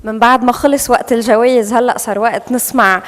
من بعد ما خلص وقت الجوائز هلأ صار وقت نسمع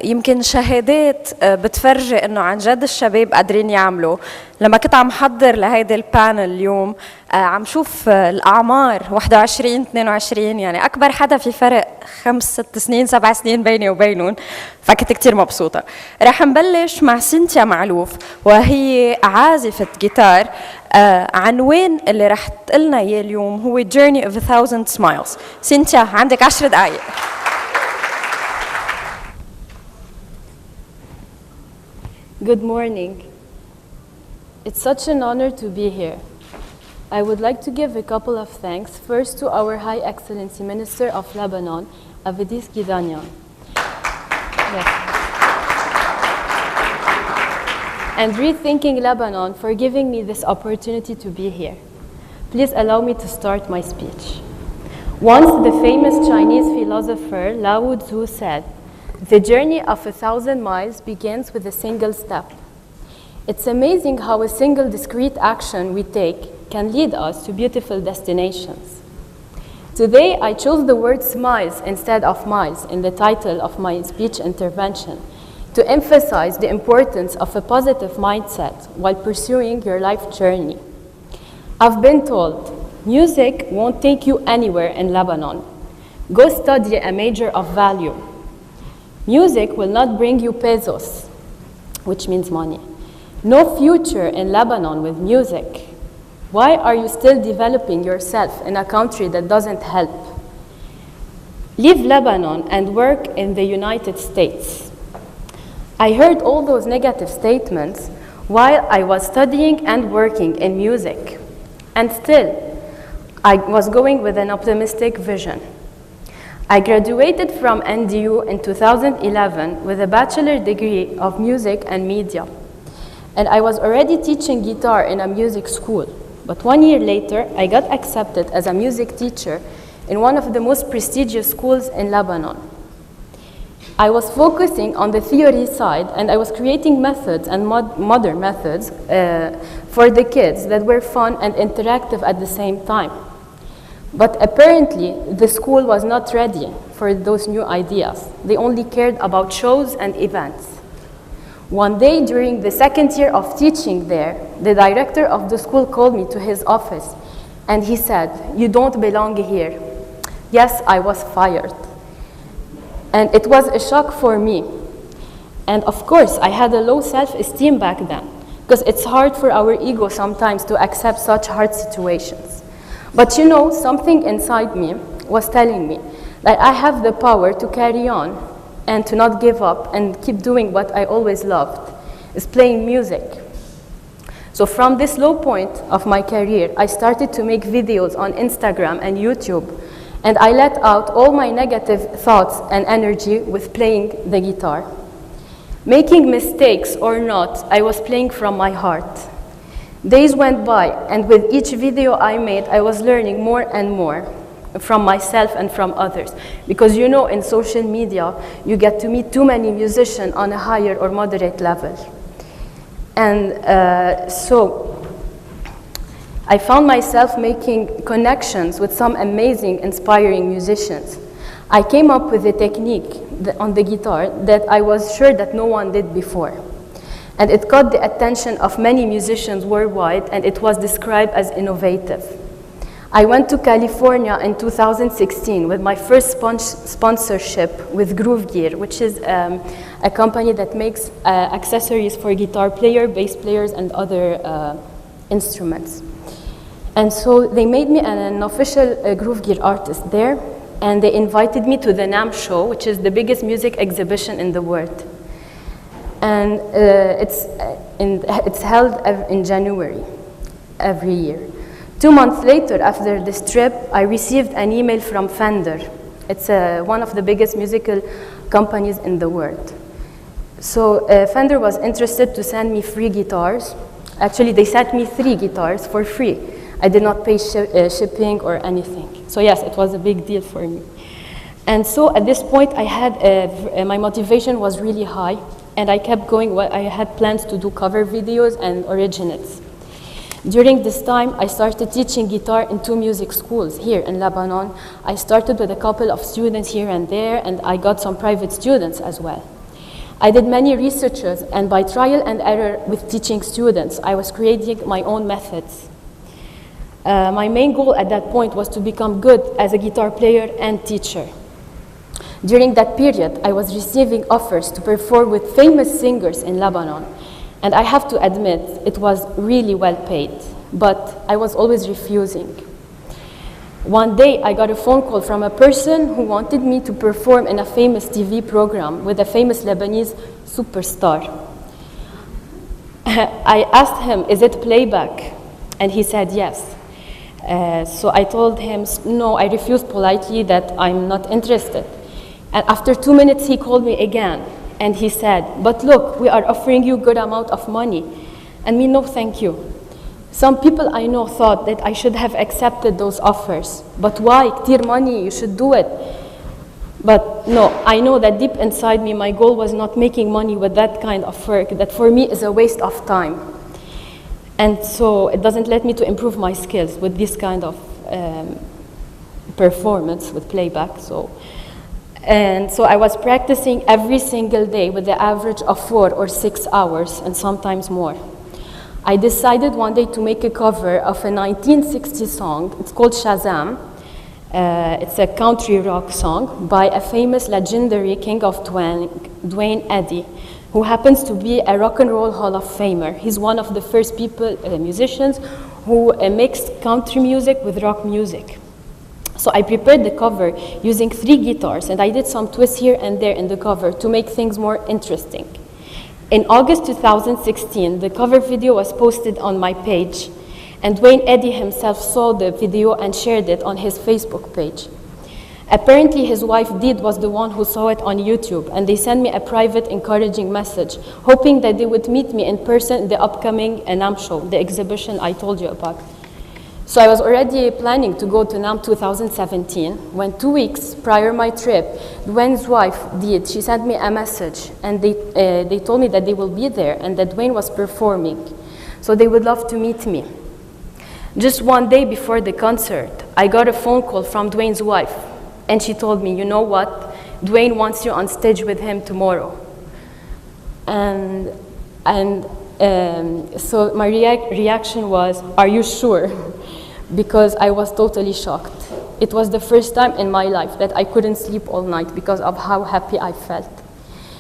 يمكن شهادات بتفرجي انه عن جد الشباب قادرين يعملوا. لما كنت عم حضر لهيدي البانل اليوم عم شوف الأعمار 21 22، يعني أكبر حدا في فرق 5 6 سنين 7 سنين بيني وبينهم، فكنت كتير مبسوطة. رح نبلش مع سينتيا معلوف وهي عازفة جيتار. عنوان اللي رح تقلنا إياه اليوم هو Journey of a Thousand Smiles. سينتيا عندك 10 دقايق. Good morning. It's such an honor to be here. I would like to give a couple of thanks, first to our High Excellency Minister of Lebanon, Avedis Gidanyan. Yes. And Rethinking Lebanon for giving me this opportunity to be here. Please allow me to start my speech. Once the famous Chinese philosopher Lao Tzu said, "The journey of 1,000 miles begins with a single step." It's amazing how a single discrete action we take can lead us to beautiful destinations. Today, I chose the word smiles instead of miles in the title of my speech intervention to emphasize the importance of a positive mindset while pursuing your life journey. I've been told, music won't take you anywhere in Lebanon. Go study a major of value. Music will not bring you pesos, which means money. No future in Lebanon with music. Why are you still developing yourself in a country that doesn't help? Leave Lebanon and work in the United States. I heard all those negative statements while I was studying and working in music. And still, I was going with an optimistic vision. I graduated from NDU in 2011 with a bachelor degree of music and media. And I was already teaching guitar in a music school. But 1 year later, I got accepted as a music teacher in one of the most prestigious schools in Lebanon. I was focusing on the theory side, and I was creating methods and modern methods for the kids that were fun and interactive at the same time. But apparently, the school was not ready for those new ideas. They only cared about shows and events. One day during the second year of teaching there, the director of the school called me to his office and he said, "You don't belong here." Yes, I was fired. And it was a shock for me. And of course, I had a low self-esteem back then because it's hard for our ego sometimes to accept such hard situations. But you know, something inside me was telling me that I have the power to carry on and to not give up and keep doing what I always loved, is playing music. So from this low point of my career, I started to make videos on Instagram and YouTube, and I let out all my negative thoughts and energy with playing the guitar. Making mistakes or not, I was playing from my heart. Days went by, and with each video I made, I was learning more and more from myself and from others. Because you know, in social media, you get to meet too many musicians on a higher or moderate level. And so I found myself making connections with some amazing, inspiring musicians. I came up with a technique on the guitar that I was sure that no one did before. And it caught the attention of many musicians worldwide, and it was described as innovative. I went to California in 2016 with my first sponsorship with Groove Gear, which is a company that makes accessories for guitar player, bass players, and other instruments. And so they made me an official Groove Gear artist there, and they invited me to the NAMM show, which is the biggest music exhibition in the world. And it's held in January every year. 2 months later, after this trip, I received an email from Fender. It's one of the biggest musical companies in the world. So Fender was interested to send me free guitars. Actually, they sent me 3 guitars for free. I did not pay shipping or anything. So yes, it was a big deal for me. And so at this point, my motivation was really high, and I kept going. I had plans to do cover videos and originals. During this time, I started teaching guitar in 2 music schools here in Lebanon. I started with a couple of students here and there, and I got some private students as well. I did many researches, and by trial and error with teaching students, I was creating my own methods. My main goal at that point was to become good as a guitar player and teacher. During that period, I was receiving offers to perform with famous singers in Lebanon. And I have to admit, it was really well paid, but I was always refusing. One day, I got a phone call from a person who wanted me to perform in a famous TV program with a famous Lebanese superstar. I asked him, is it playback? And he said yes. So I told him, no, I refused politely that I'm not interested. And after 2 minutes, he called me again. And he said, but look, we are offering you a good amount of money. And me, no, thank you. Some people I know thought that I should have accepted those offers. But why? Ktir money, you should do it. But no, I know that deep inside me, my goal was not making money with that kind of work. That for me is a waste of time. And so it doesn't let me to improve my skills with this kind of performance with playback. And so I was practicing every single day with the average of 4 or 6 hours and sometimes more. I decided one day to make a cover of a 1960 song. It's called Shazam. It's a country rock song by a famous legendary king of Dwayne Eddy, who happens to be a rock and roll Hall of Famer. He's one of the first musicians who mixed country music with rock music. So I prepared the cover using 3 guitars, and I did some twists here and there in the cover to make things more interesting. In August 2016, the cover video was posted on my page, and Dwayne Eddy himself saw the video and shared it on his Facebook page. Apparently, his wife Dee was the one who saw it on YouTube, and they sent me a private encouraging message, hoping that they would meet me in person at the upcoming NAM show, the exhibition I told you about. So I was already planning to go to NAM 2017, when 2 weeks prior my trip, Dwayne's wife Dee, she sent me a message, and they told me that they will be there and that Dwayne was performing. So they would love to meet me. Just one day before the concert, I got a phone call from Dwayne's wife, and she told me, you know what, Dwayne wants you on stage with him tomorrow. So my reaction was, are you sure? Because I was totally shocked. It was the first time in my life that I couldn't sleep all night because of how happy I felt.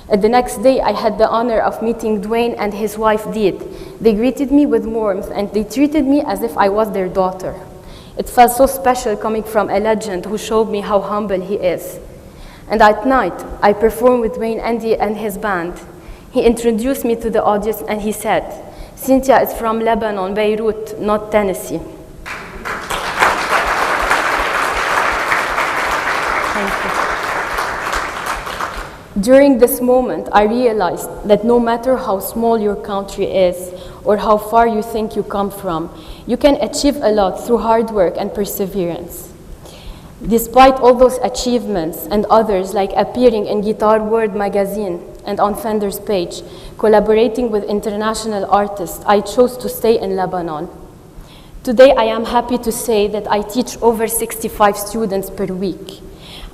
The next day, I had the honor of meeting Dwayne and his wife Dee. They greeted me with warmth, and they treated me as if I was their daughter. It felt so special coming from a legend who showed me how humble he is. And at night, I performed with Dwayne Eddy and his band. He introduced me to the audience, and he said, Cynthia is from Lebanon, Beirut, not Tennessee. During this moment, I realized that no matter how small your country is or how far you think you come from, you can achieve a lot through hard work and perseverance. Despite all those achievements and others, like appearing in Guitar World magazine and on Fender's page, collaborating with international artists, I chose to stay in Lebanon. Today, I am happy to say that I teach over 65 students per week.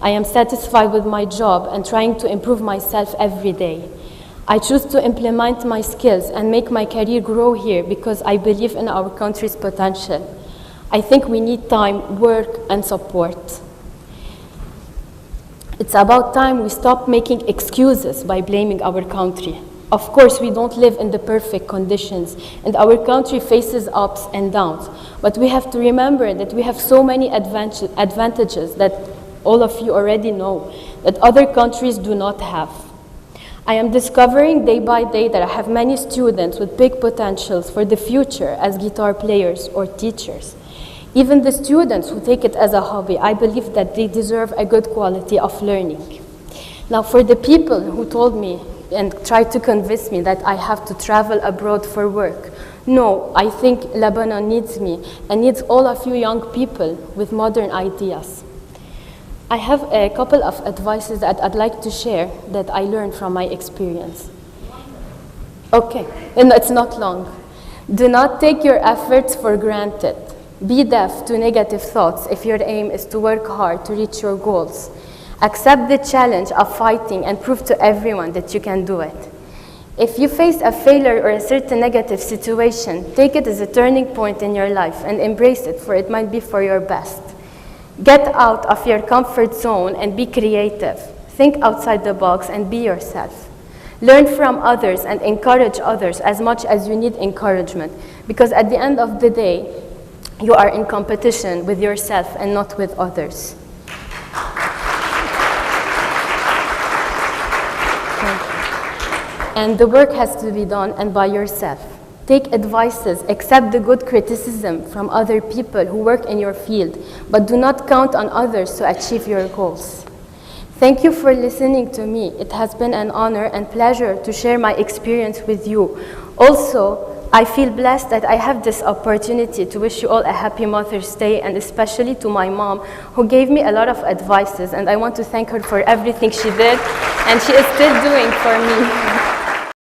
I am satisfied with my job and trying to improve myself every day. I choose to implement my skills and make my career grow here because I believe in our country's potential. I think we need time, work, and support. It's about time we stop making excuses by blaming our country. Of course, we don't live in the perfect conditions, and our country faces ups and downs. But we have to remember that we have so many advantages that all of you already know, that other countries do not have. I am discovering day by day that I have many students with big potentials for the future as guitar players or teachers. Even the students who take it as a hobby, I believe that they deserve a good quality of learning. Now, for the people who told me and tried to convince me that I have to travel abroad for work, no, I think Lebanon needs me and needs all of you young people with modern ideas. I have a couple of advices that I'd like to share that I learned from my experience. Okay, and it's not long. Do not take your efforts for granted. Be deaf to negative thoughts if your aim is to work hard to reach your goals. Accept the challenge of fighting and prove to everyone that you can do it. If you face a failure or a certain negative situation, take it as a turning point in your life and embrace it, for it might be for your best. Get out of your comfort zone and be creative. Think outside the box and be yourself. Learn from others and encourage others as much as you need encouragement, because at the end of the day, you are in competition with yourself and not with others. And the work has to be done and by yourself. Take advices, accept the good criticism from other people who work in your field, but do not count on others to achieve your goals. Thank you for listening to me. It has been an honor and pleasure to share my experience with you. Also, I feel blessed that I have this opportunity to wish you all a happy Mother's Day, and especially to my mom, who gave me a lot of advices, and I want to thank her for everything she did and she is still doing for me.